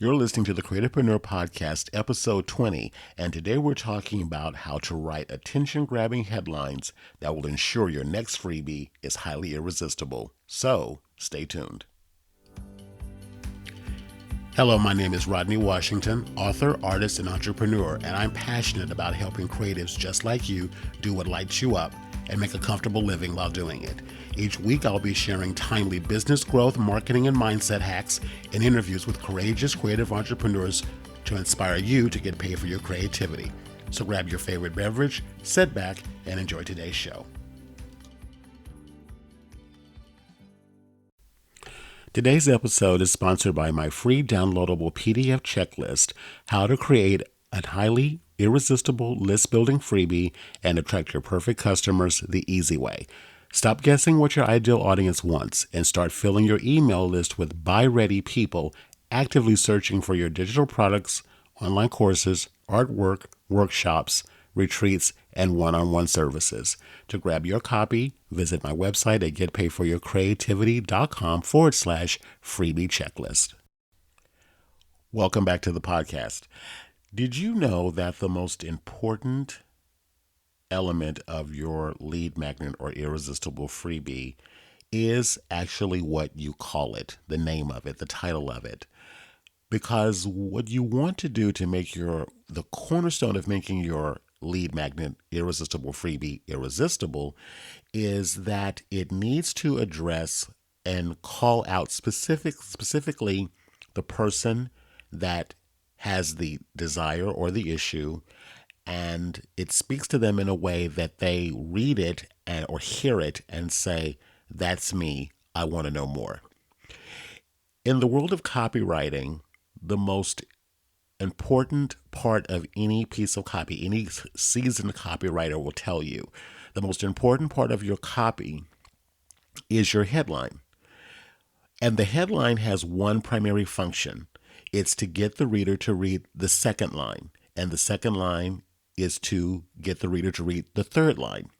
You're listening to the Creativepreneur Podcast, episode 20, and today we're talking about how to write attention-grabbing headlines that will ensure your next freebie is highly irresistible. So, stay tuned. Hello, my name is Rodney Washington, author, artist, and entrepreneur, and I'm passionate about helping creatives just like you do what lights you up and make a comfortable living while doing it. Each week, I'll be sharing timely business growth, marketing, and mindset hacks and interviews with courageous creative entrepreneurs to inspire you to get paid for your creativity. So grab your favorite beverage, sit back, and enjoy today's show. Today's episode is sponsored by my free downloadable PDF checklist, How to Create a Highly Irresistible List Building Freebie and Attract Your Perfect Customers the Easy Way. Stop guessing what your ideal audience wants and start filling your email list with buy-ready people actively searching for your digital products, online courses, artwork, workshops, retreats, and one-on-one services. To grab your copy, visit my website at getpaidforyourcreativity.com/freebie checklist. Welcome back to the podcast. Did you know that the most important element of your lead magnet or irresistible freebie is actually what you call it, the name of it, the title of it? Because what you want to do to make the cornerstone of making your lead magnet irresistible freebie irresistible is that it needs to address and call out specifically the person that has the desire or the issue, and it speaks to them in a way that they read it or hear it and say, "That's me, I want to know more." In the world of copywriting, the most important part of any piece of copy, any seasoned copywriter will tell you, the most important part of your copy is your headline. And the headline has one primary function. It's to get the reader to read the second line. And the second line is to get the reader to read the third line.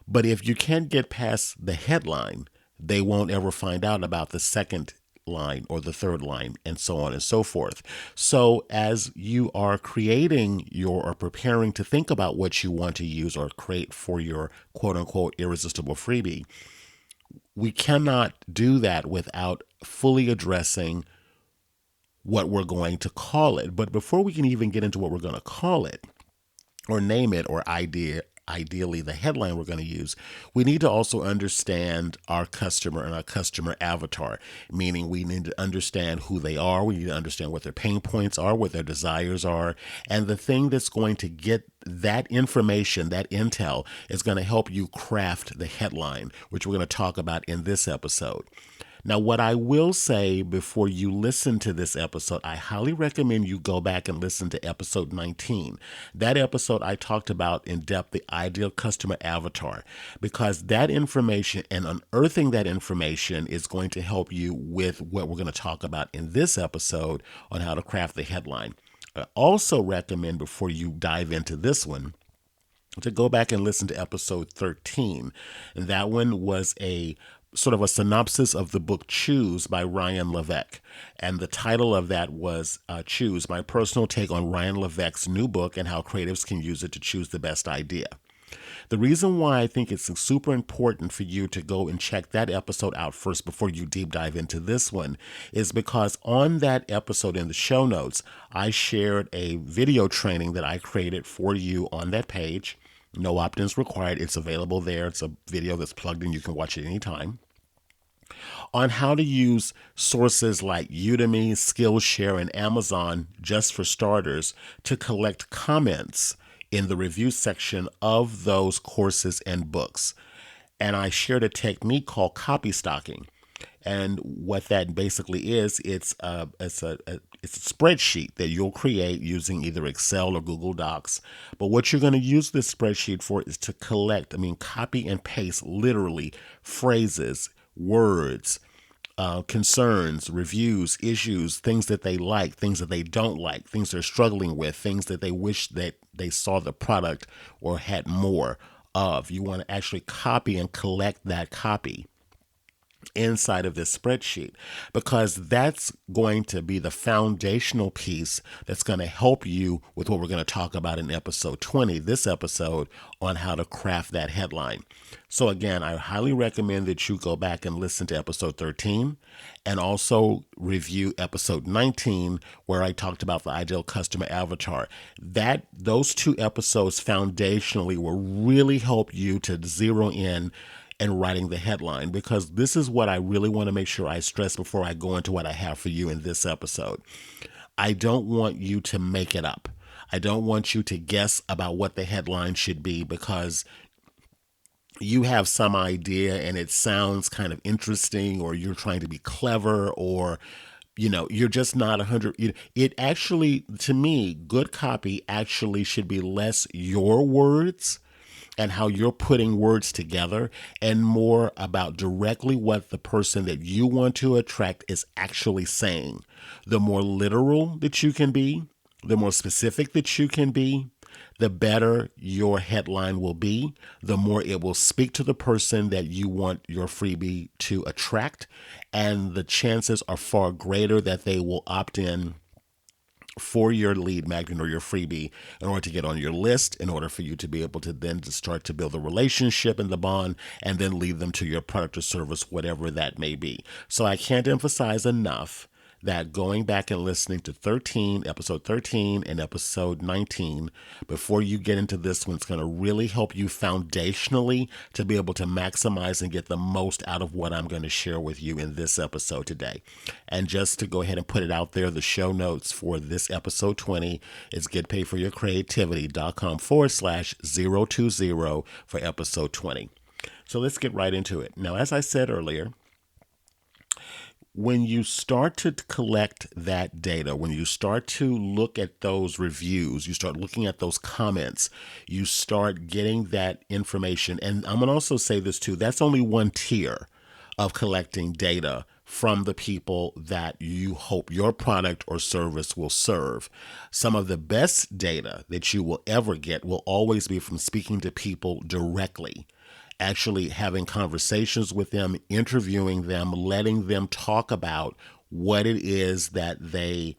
But if you can't get past the headline, they won't ever find out about the second line or the third line, and so on and so forth. So as you are creating or preparing to think about what you want to use or create for your quote unquote irresistible freebie, we cannot do that without fully addressing what we're going to call it. But before we can even get into what we're going to call it or name it or ideally the headline we're going to use, we need to also understand our customer and our customer avatar, meaning we need to understand who they are. We need to understand what their pain points are, what their desires are. And the thing that's going to get that information, that intel, is going to help you craft the headline, which we're going to talk about in this episode. Now, what I will say before you listen to this episode, I highly recommend you go back and listen to episode 19. That episode, I talked about in depth the ideal customer avatar, because that information and unearthing that information is going to help you with what we're going to talk about in this episode on how to craft the headline. I also recommend, before you dive into this one, to go back and listen to episode 13. And that one was a sort of a synopsis of the book Choose by Ryan Levesque. And the title of that was Choose, my personal take on Ryan Levesque's new book and how creatives can use it to choose the best idea. The reason why I think it's super important for you to go and check that episode out first before you deep dive into this one is because on that episode in the show notes, I shared a video training that I created for you on that page. No opt-ins required. It's available there. It's a video that's plugged in. You can watch it anytime. On how to use sources like Udemy, Skillshare, and Amazon, just for starters, to collect comments in the review section of those courses and books. And I shared a technique called copy stocking. And what that basically is, it's a spreadsheet that you'll create using either Excel or Google Docs. But what you're going to use this spreadsheet for is to copy and paste literally phrases, words, concerns, reviews, issues, things that they like, things that they don't like, things they're struggling with, things that they wish that they saw the product or had more of. You want to actually copy and collect that copy. inside of this spreadsheet, because that's going to be the foundational piece that's going to help you with what we're going to talk about in episode 20, this episode, on how to craft that headline. So again, I highly recommend that you go back and listen to episode 13 and also review episode 19, where I talked about the ideal customer avatar. Those two episodes foundationally will really help you to zero in and writing the headline, because this is what I really want to make sure I stress before I go into what I have for you in this episode. I don't want you to make it up. I don't want you to guess about what the headline should be because you have some idea and it sounds kind of interesting, or you're trying to be clever, or you're just not 100. It actually, to me, good copy actually should be less your words and how you're putting words together, and more about directly what the person that you want to attract is actually saying. The more literal that you can be, the more specific that you can be, the better your headline will be, the more it will speak to the person that you want your freebie to attract, and the chances are far greater that they will opt in for your lead magnet or your freebie in order to get on your list, in order for you to be able to then to start to build a relationship and the bond, and then lead them to your product or service, whatever that may be. So I can't emphasize enough that going back and listening to episode 13 and episode 19 before you get into this one is going to really help you foundationally to be able to maximize and get the most out of what I'm going to share with you in this episode today. And just to go ahead and put it out there, the show notes for this episode 20 is getpaidforyourcreativity.com/020 for episode 20. So let's get right into it. Now, as I said earlier, when you start to collect that data, when you start to look at those reviews, you start looking at those comments, you start getting that information. And I'm going to also say this too, that's only one tier of collecting data from the people that you hope your product or service will serve. Some of the best data that you will ever get will always be from speaking to people directly, actually having conversations with them, interviewing them, letting them talk about what it is that they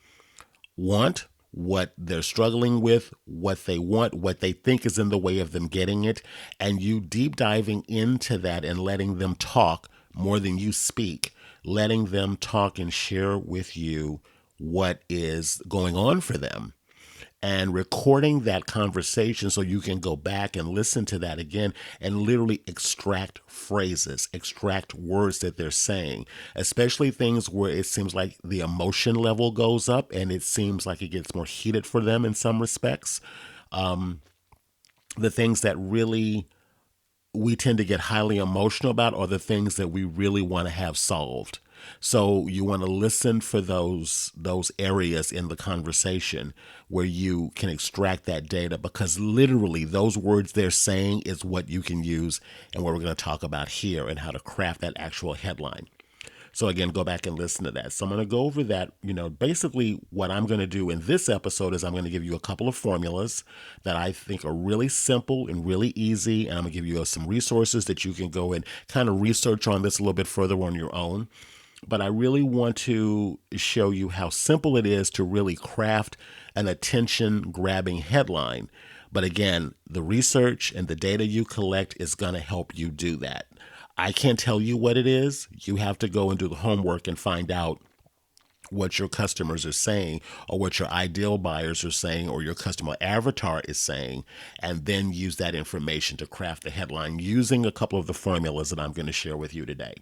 want, what they're struggling with, what they want, what they think is in the way of them getting it, and you deep diving into that and letting them talk more than you speak, letting them talk and share with you what is going on for them, and recording that conversation so you can go back and listen to that again and literally extract phrases, extract words that they're saying, especially things where it seems like the emotion level goes up and it seems like it gets more heated for them in some respects. The things that really we tend to get highly emotional about are the things that we really want to have solved. So you want to listen for those areas in the conversation where you can extract that data, because literally those words they're saying is what you can use and what we're going to talk about here and how to craft that actual headline. So again, go back and listen to that. So I'm going to go over that. Basically what I'm going to do in this episode is I'm going to give you a couple of formulas that I think are really simple and really easy. And I'm going to give you some resources that you can go and kind of research on this a little bit further on your own. But I really want to show you how simple it is to really craft an attention-grabbing headline. But again, the research and the data you collect is going to help you do that. I can't tell you what it is. You have to go and do the homework and find out what your customers are saying, or what your ideal buyers are saying, or your customer avatar is saying, and then use that information to craft the headline using a couple of the formulas that I'm going to share with you today.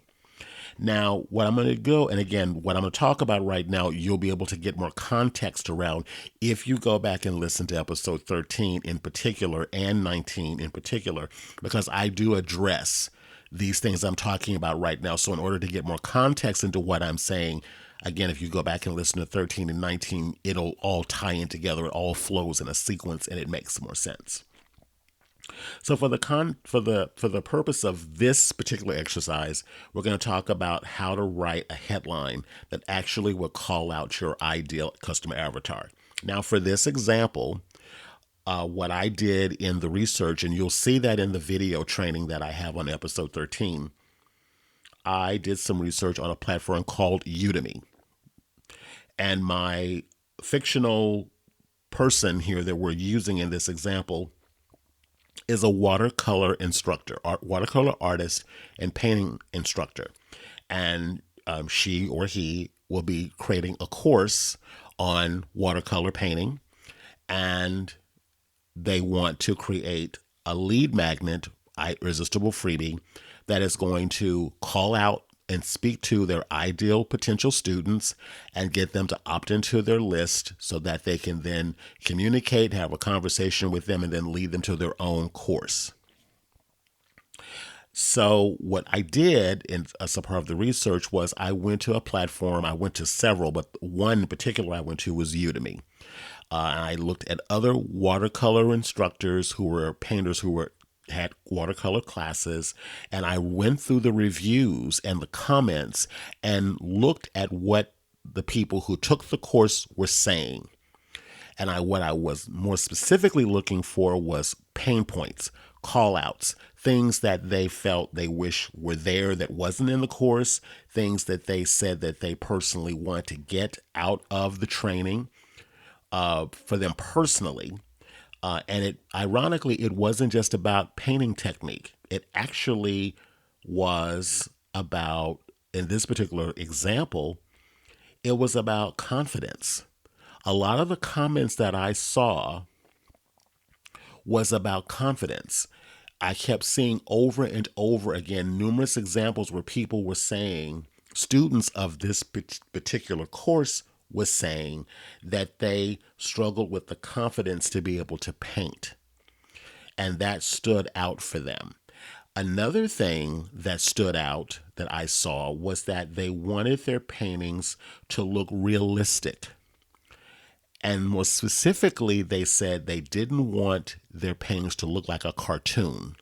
Now, what I'm going to go, and again, what I'm going to talk about right now, you'll be able to get more context around if you go back and listen to episode 13 in particular and 19 in particular, because I do address these things I'm talking about right now. So in order to get more context into what I'm saying, again, if you go back and listen to 13 and 19, it'll all tie in together. It all flows in a sequence and it makes more sense. So for the purpose of this particular exercise, we're going to talk about how to write a headline that actually will call out your ideal customer avatar. Now, for this example, what I did in the research, and you'll see that in the video training that I have on episode 13, I did some research on a platform called Udemy. And my fictional person here that we're using in this example is a watercolor instructor, watercolor artist and painting instructor. And she or he will be creating a course on watercolor painting, and they want to create a lead magnet, irresistible freebie, that is going to call out and speak to their ideal potential students and get them to opt into their list so that they can then communicate, have a conversation with them, and then lead them to their own course. So what I did as a part of the research was I went to a platform. I went to several, but one in particular I went to was Udemy. And I looked at other watercolor instructors who were painters who had watercolor classes, and I went through the reviews and the comments and looked at what the people who took the course were saying. And what I was more specifically looking for was pain points, call outs, things that they felt they wish were there that wasn't in the course, things that they said that they personally want to get out of the training for them personally. And ironically, it wasn't just about painting technique. It actually was about, in this particular example, it was about confidence. A lot of the comments that I saw was about confidence. I kept seeing over and over again numerous examples where people were saying, students of this particular course was saying that they struggled with the confidence to be able to paint. And that stood out for them. Another thing that stood out that I saw was that they wanted their paintings to look realistic. And more specifically, they said they didn't want their paintings to look like a cartoon.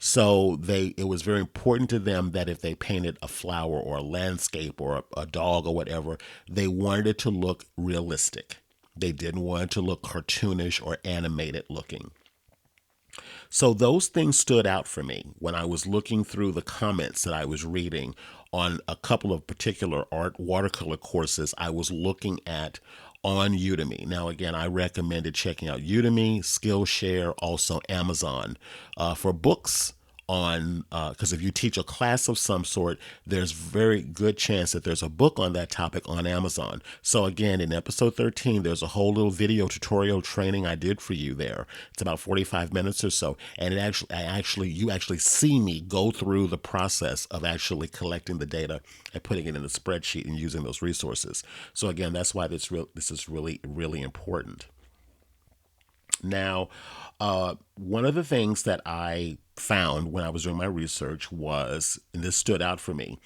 So it was very important to them that if they painted a flower or a landscape or a dog or whatever, they wanted it to look realistic. They didn't want it to look cartoonish or animated looking. So those things stood out for me when I was looking through the comments that I was reading on a couple of particular art watercolor courses I was looking at on Udemy. Now, again, I recommended checking out Udemy, Skillshare, also Amazon for books on, because if you teach a class of some sort, there's very good chance that there's a book on that topic on Amazon. So again, in episode 13, there's a whole little video tutorial training I did for you there. It's about 45 minutes or so. And you actually see me go through the process of actually collecting the data and putting it in the spreadsheet and using those resources. So again, that's why this is really, really important. Now, one of the things that I found when I was doing my research was, and this stood out for me,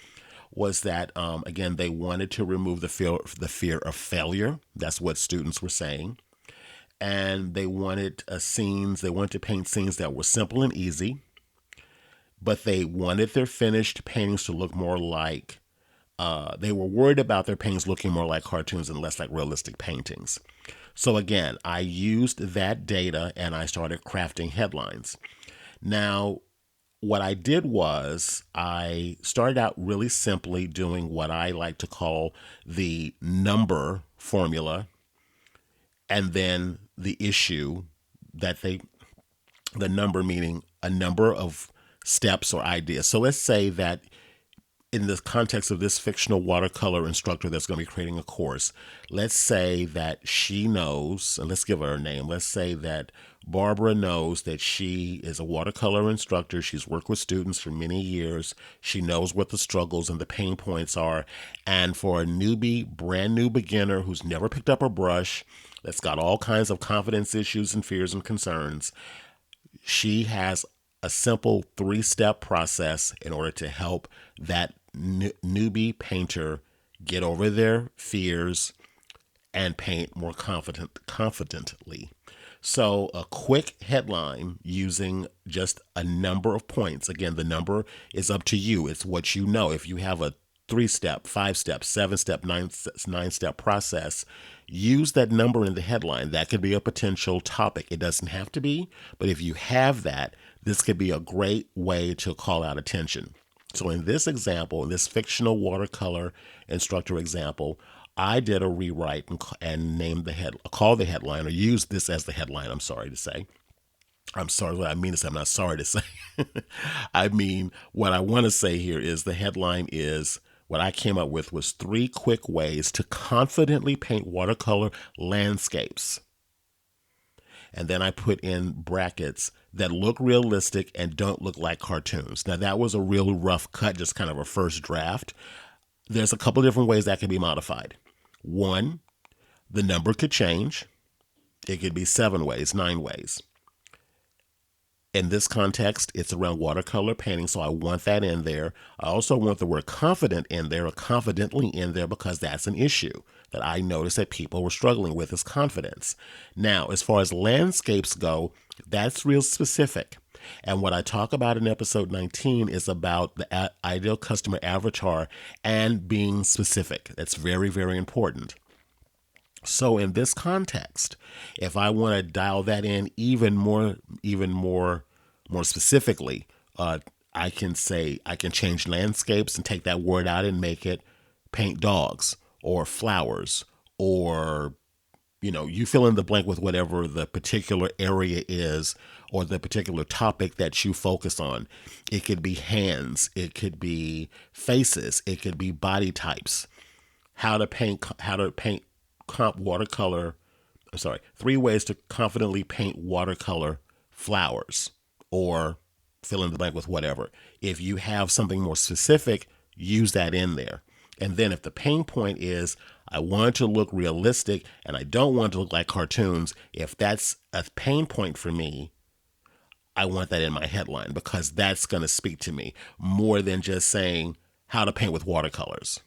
was that, again, they wanted to remove the fear of failure. That's what students were saying. And they wanted they wanted to paint scenes that were simple and easy, but they wanted their finished paintings to look more like, they were worried about their paintings looking more like cartoons and less like realistic paintings. So again, I used that data and I started crafting headlines. Now, what I did was I started out really simply doing what I like to call the number formula, and then the issue the number meaning a number of steps or ideas. So let's say that in the context of this fictional watercolor instructor that's going to be creating a course, let's say that she knows, and let's give her a name. Let's say that Barbara knows that she is a watercolor instructor. She's worked with students for many years. She knows what the struggles and the pain points are. And for a newbie, brand new beginner who's never picked up a brush, that's got all kinds of confidence issues and fears and concerns, she has a simple 3-step process in order to help that newbie painter get over their fears and paint more confidently. So a quick headline using just a number of points. Again, the number is up to you. It's what you know. If you have a 3-step, 5-step, 7-step, 9-step process, use that number in the headline. That could be a potential topic. It doesn't have to be, but if you have that, this could be a great way to call out attention. So in this example, in this fictional watercolor instructor example, I did a rewrite and named called the headline, or used this as the headline. I'm sorry to say. I'm sorry. What I mean is, I'm not sorry to say. I mean, what I want to say here is the headline is what I came up with was 3 quick ways to confidently paint watercolor landscapes. And then I put in brackets that look realistic and don't look like cartoons. Now, that was a real rough cut, just kind of a first draft. There's a couple different ways that can be modified. One, the number could change. It could be 7 ways, 9 ways. In this context, it's around watercolor painting, so I want that in there. I also want the word confident in there, or confidently in there, because that's an issue that I noticed that people were struggling with, is confidence. Now, as far as landscapes go, that's real specific. And what I talk about in episode 19 is about the ideal customer avatar and being specific. That's very, very important. So in this context, if I want to dial that in even more specifically, I can change landscapes and take that word out and make it paint dogs or flowers, or, you fill in the blank with whatever the particular area is or the particular topic that you focus on. It could be hands, it could be faces, it could be body types. How to paint watercolor. 3 ways to confidently paint watercolor flowers, or fill in the blank with whatever. If you have something more specific, use that in there. And then if the pain point is, I want it to look realistic and I don't want it to look like cartoons, if that's a pain point for me, I want that in my headline, because that's going to speak to me more than just saying how to paint with watercolors.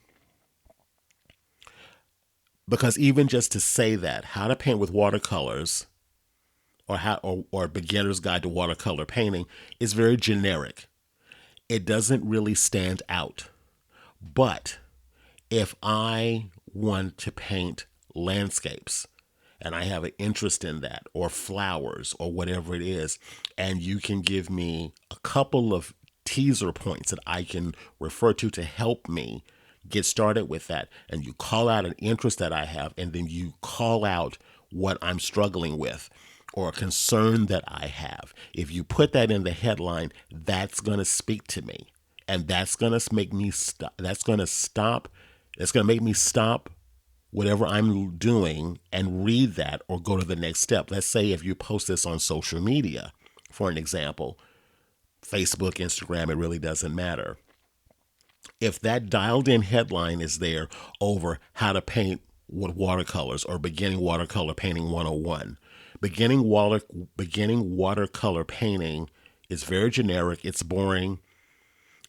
Because even just to say that, how to paint with watercolors, or beginner's guide to watercolor painting, is very generic. It doesn't really stand out. But if I want to paint landscapes and I have an interest in that, or flowers, or whatever it is, and you can give me a couple of teaser points that I can refer to help me get started with that, and you call out an interest that I have, and then you call out what I'm struggling with or a concern that I have. If you put that in the headline, that's going to speak to me, and that's going to make me stop. That's going to make me stop whatever I'm doing and read that or go to the next step. Let's say if you post this on social media, for an example, Facebook, Instagram, it really doesn't matter. If that dialed in headline is there over how to paint with watercolors, or beginning watercolor painting 101, beginning watercolor painting is very generic. It's boring.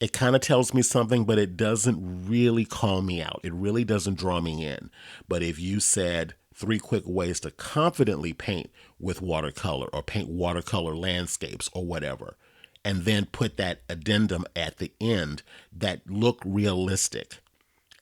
It kind of tells me something, but it doesn't really call me out. It really doesn't draw me in. But if you said 3 quick ways to confidently paint with watercolor, or paint watercolor landscapes, or whatever, and then put that addendum at the end that look realistic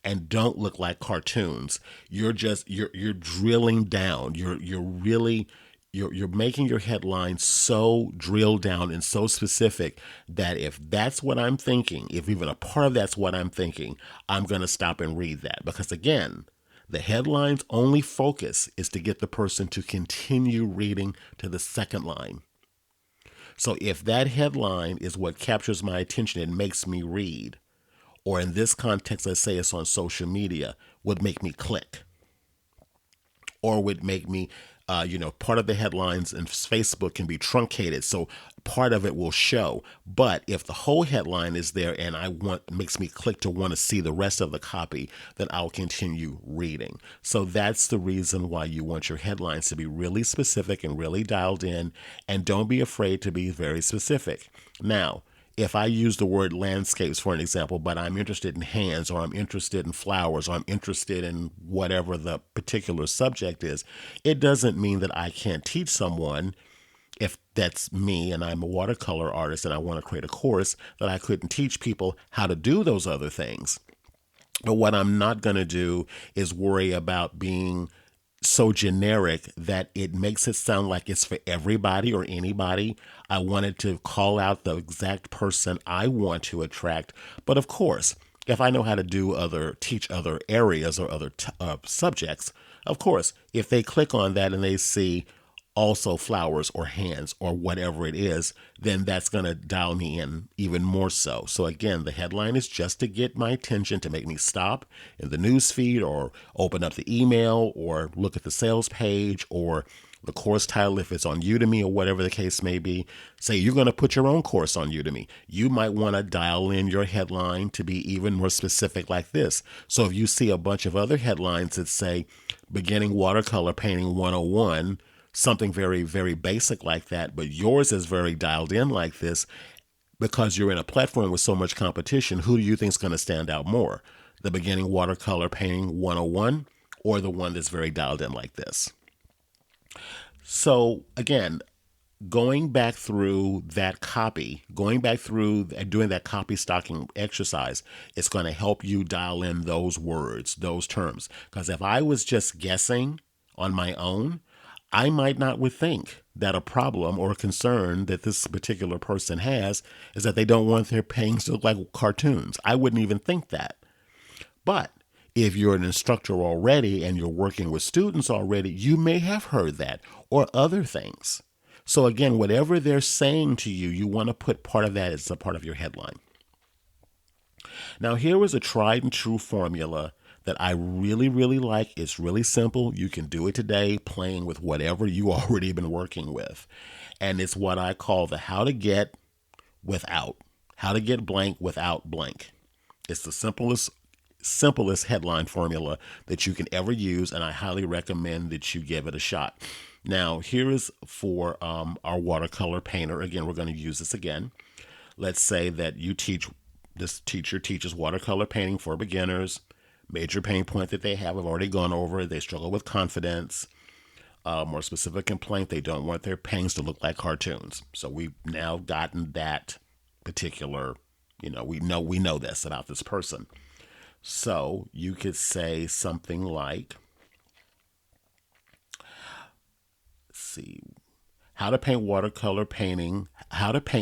and don't look like cartoons, you're drilling down. You're making your headline so drilled down and so specific that if that's what I'm thinking, if even a part of that's what I'm thinking, I'm going to stop and read that. Because again, the headline's only focus is to get the person to continue reading to the second line. So if that headline is what captures my attention and makes me read, or in this context, let's say it's on social media, would make me click, or would make me, part of the headlines in Facebook can be truncated, so part of it will show. But if the whole headline is there and makes me click to want to see the rest of the copy, then I'll continue reading. So that's the reason why you want your headlines to be really specific and really dialed in, and don't be afraid to be very specific. Now, if I use the word landscapes, for an example, but I'm interested in hands, or I'm interested in flowers, or I'm interested in whatever the particular subject is, it doesn't mean that I can't teach someone, if that's me and I'm a watercolor artist and I want to create a course, that I couldn't teach people how to do those other things. But what I'm not going to do is worry about being so generic that it makes it sound like it's for everybody or anybody. I wanted to call out the exact person I want to attract. But of course, if I know how to teach other areas or other subjects, of course, if they click on that and they see also flowers or hands or whatever it is, then that's going to dial me in even more so. So again, the headline is just to get my attention, to make me stop in the news feed or open up the email or look at the sales page or the course title if it's on Udemy or whatever the case may be. Say you're going to put your own course on Udemy. You might want to dial in your headline to be even more specific like this. So if you see a bunch of other headlines that say beginning watercolor painting 101, something very, very basic like that, but yours is very dialed in like this, because you're in a platform with so much competition, who do you think is going to stand out more? The beginning watercolor painting 101 or the one that's very dialed in like this? So again, going back through that copy, going back through and doing that copy stocking exercise, it's going to help you dial in those words, those terms. Because if I was just guessing on my own, I might not would think that a problem or a concern that this particular person has is that they don't want their paintings to look like cartoons. I wouldn't even think that. But if you're an instructor already and you're working with students already, you may have heard that or other things. So again, whatever they're saying to you, you want to put part of that as a part of your headline. Now, here is a tried and true formula that I really, really like. It's really simple. You can do it today playing with whatever you already been working with. And it's what I call the how to get blank without blank. It's the simplest headline formula that you can ever use, and I highly recommend that you give it a shot. Now, here is for our watercolor painter. Again, we're going to use this again. Let's say that this teacher teaches watercolor painting for beginners. Major pain point that they have, I've already gone over. They struggle with confidence. More specific complaint, they don't want their paintings to look like cartoons. So we've now gotten that particular, we know this about this person. So you could say something like, let's see, how to paint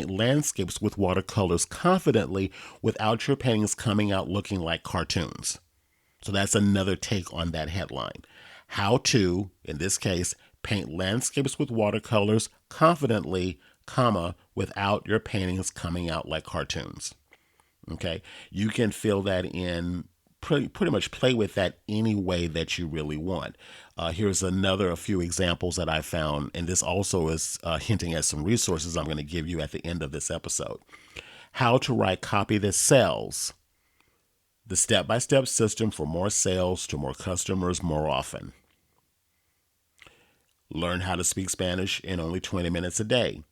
landscapes with watercolors confidently without your paintings coming out looking like cartoons. So that's another take on that headline. How to, in this case, paint landscapes with watercolors confidently, without your paintings coming out like cartoons. Okay, you can fill that in, pretty much play with that any way that you really want. Here's a few examples that I found, and this also is hinting at some resources I'm going to give you at the end of this episode. How to write copy that sells. The step-by-step system for more sales to more customers more often. Learn how to speak Spanish in only 20 minutes a day.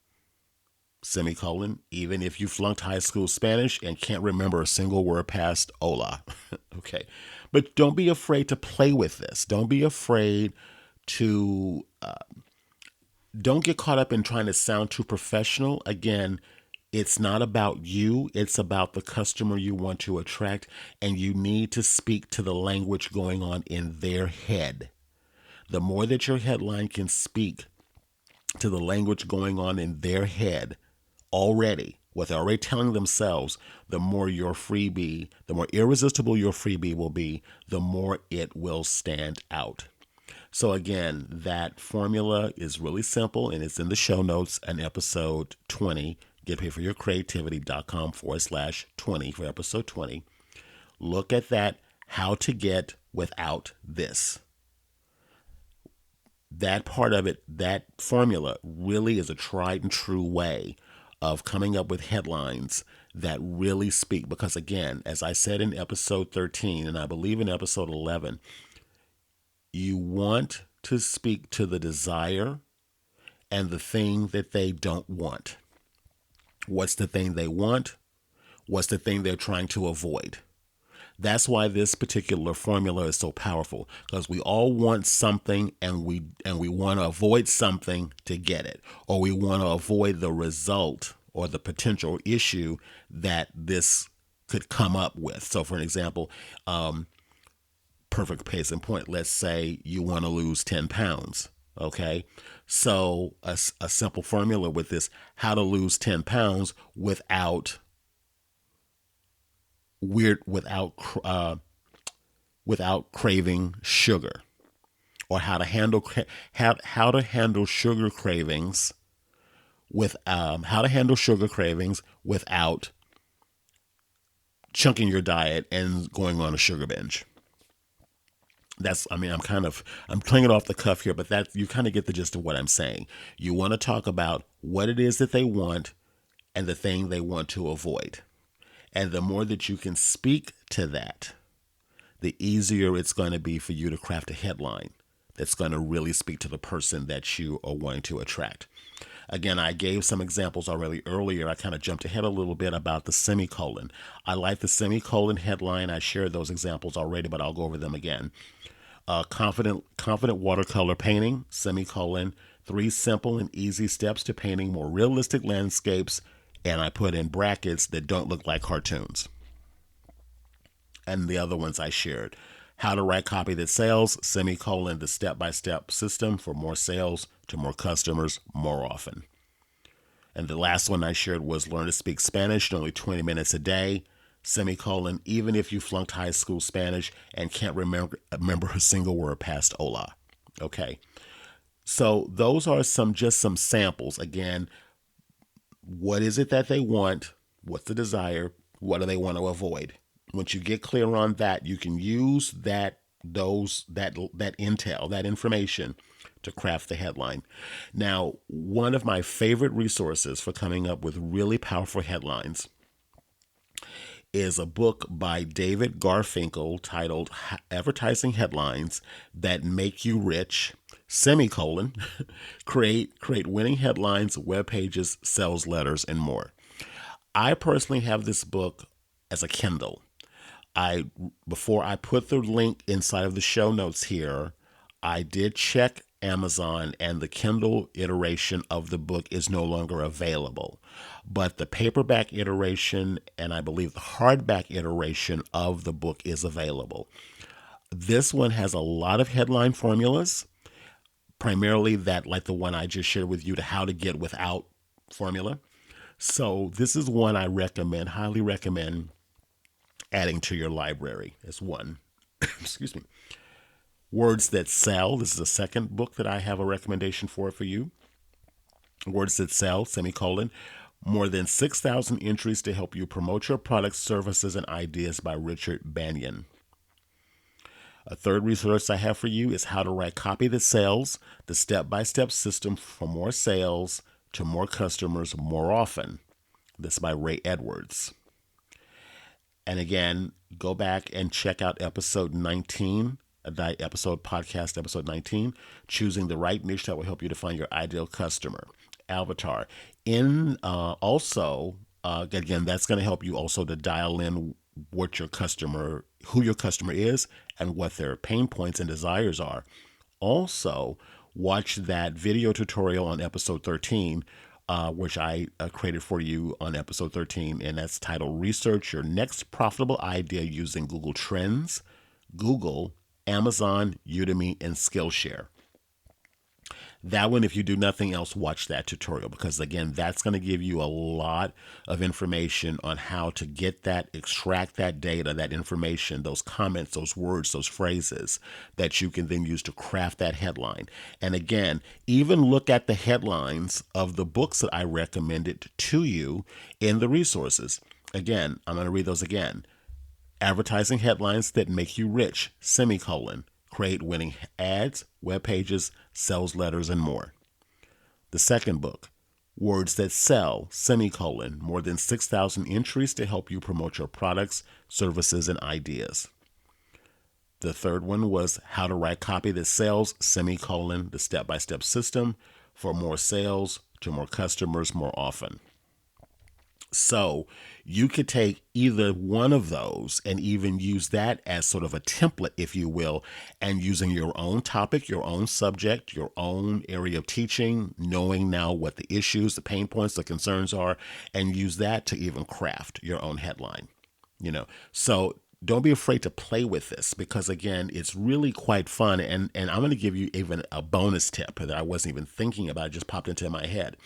Semicolon, even if you flunked high school Spanish and can't remember a single word past hola. Okay. But don't be afraid to play with this. Don't be afraid to, don't get caught up in trying to sound too professional. Again, it's not about you. It's about the customer you want to attract, and you need to speak to the language going on in their head. The more that your headline can speak to the language going on in their head already, what they're already telling themselves, the more irresistible your freebie will be, the more it will stand out. So again, that formula is really simple, and it's in the show notes in episode 20. getpaidforyourcreativity.com/20 for episode 20. Look at that, how to get without this. That part of it, that formula really is a tried and true way of coming up with headlines that really speak. Because again, as I said in episode 13, and I believe in episode 11, you want to speak to the desire and the thing that they don't want. What's the thing they want? What's the thing they're trying to avoid? That's why this particular formula is so powerful, because we all want something and we want to avoid something to get it, or we want to avoid the result or the potential issue that this could come up with. So for an example, perfect case in point. Let's say you want to lose 10 pounds. Okay. So a simple formula with this, how to lose 10 pounds without craving sugar, or how to handle sugar cravings without chunking your diet and going on a sugar binge. I'm playing it off the cuff here, but that you kind of get the gist of what I'm saying. You want to talk about what it is that they want and the thing they want to avoid. And the more that you can speak to that, the easier it's going to be for you to craft a headline that's going to really speak to the person that you are wanting to attract. Again, I gave some examples already earlier. I kind of jumped ahead a little bit about the semicolon. I like the semicolon headline. I shared those examples already, but I'll go over them again. Confident watercolor painting, semicolon, 3 simple and easy steps to painting more realistic landscapes, and I put in brackets that don't look like cartoons. And the other ones I shared. How to write copy that sells, semicolon, the step-by-step system for more sales to more customers more often. And the last one I shared was learn to speak Spanish in only 20 minutes a day, semicolon, even if you flunked high school Spanish and can't remember a single word past hola. Okay. So those are just some samples. Again, what is it that they want? What's the desire? What do they want to avoid? Once you get clear on that, you can use that intel, that information, to craft the headline. Now, one of my favorite resources for coming up with really powerful headlines is a book by David Garfinkel titled Advertising Headlines That Make You Rich, semicolon, create winning headlines, web pages, sales letters, and more. I personally have this book as a Kindle. Before I put the link inside of the show notes here, I did check Amazon, and the Kindle iteration of the book is no longer available. But the paperback iteration and I believe the hardback iteration of the book is available. This one has a lot of headline formulas, primarily that, like the one I just shared with you, to how to get without formula. So this is one I highly recommend adding to your library as one. Excuse me. Words That Sell. This is the second book that I have a recommendation for you. Words That Sell, semicolon. More than 6,000 entries to help you promote your products, services, and ideas by Richard Banyan. A third resource I have for you is How to Write Copy That Sells, the step-by-step system for more sales to more customers more often. This by Ray Edwards. And again, go back and check out episode 19, podcast episode 19, choosing the right niche that will help you to find your ideal customer avatar. Again, that's going to help you also to dial in who your customer is and what their pain points and desires are. Also, watch that video tutorial on episode 13, which I created for you on episode 13, and that's titled Research Your Next Profitable Idea Using Google Trends, Google, Amazon, Udemy, and Skillshare. That one, if you do nothing else, watch that tutorial, because again, that's going to give you a lot of information on how to extract that data, that information, those comments, those words, those phrases that you can then use to craft that headline. And again, even look at the headlines of the books that I recommended to you in the resources. Again, I'm going to read those again. Advertising Headlines That Make You Rich, semicolon. Create winning ads, web pages, sales letters, and more. The second book, Words That Sell, semicolon. More than 6,000 entries to help you promote your products, services, and ideas. The third one was How to Write Copy That Sells, semicolon. The step-by-step system for more sales to more customers more often. So you could take either one of those and even use that as sort of a template, if you will, and using your own topic, your own subject, your own area of teaching, knowing now what the issues, the pain points, the concerns are, and use that to even craft your own headline. So don't be afraid to play with this because, again, it's really quite fun. And I'm going to give you even a bonus tip that I wasn't even thinking about. It just popped into my head.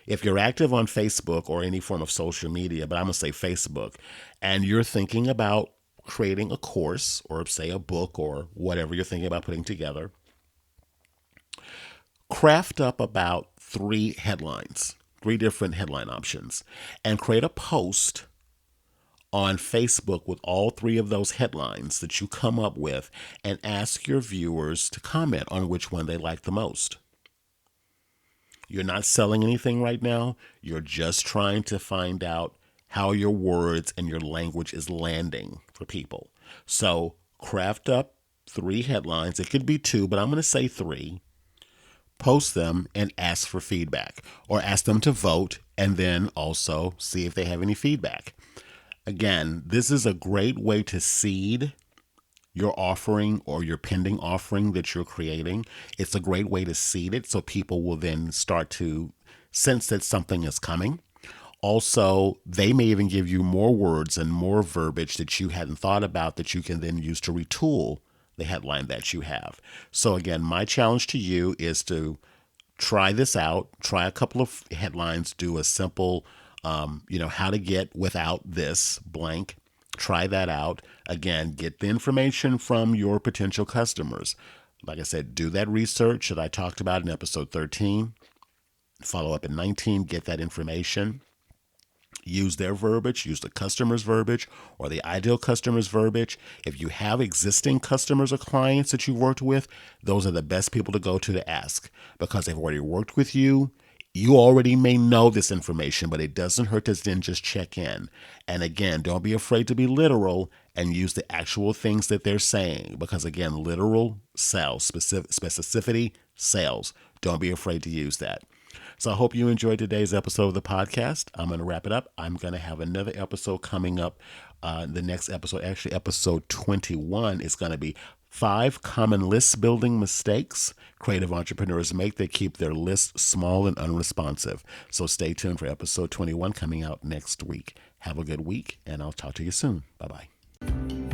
If you're active on Facebook or any form of social media, but I'm going to say Facebook, and you're thinking about creating a course or, say, a book or whatever you're thinking about putting together, craft up about 3 headlines, 3 different headline options, and create a post on Facebook with all 3 of those headlines that you come up with and ask your viewers to comment on which one they like the most. You're not selling anything right now. You're just trying to find out how your words and your language is landing for people. So craft up 3 headlines. It could be 2, but I'm going to say 3. Post them and ask for feedback, or ask them to vote and then also see if they have any feedback. Again, this is a great way to seed your offering or your pending offering that you're creating. It's a great way to seed it so people will then start to sense that something is coming. Also, they may even give you more words and more verbiage that you hadn't thought about that you can then use to retool the headline that you have. So again, my challenge to you is to try this out, try a couple of headlines, do a simple, how to get without this blank. Try that out. Again, get the information from your potential customers. Like I said, do that research that I talked about in episode 13. Follow up in 19, get that information. Use their verbiage, use the customer's verbiage or the ideal customer's verbiage. If you have existing customers or clients that you've worked with, those are the best people to go to ask because they've already worked with you. You already may know this information, but it doesn't hurt to then just check in. And again, don't be afraid to be literal and use the actual things that they're saying because, again, literal sells, specificity sells. Don't be afraid to use that. So I hope you enjoyed today's episode of the podcast. I'm going to wrap it up. I'm going to have another episode coming up. The next episode, actually episode 21, is going to be 5 common list building mistakes creative entrepreneurs make that keep their lists small and unresponsive. So stay tuned for episode 21 coming out next week. Have a good week, and I'll talk to you soon. Bye-bye.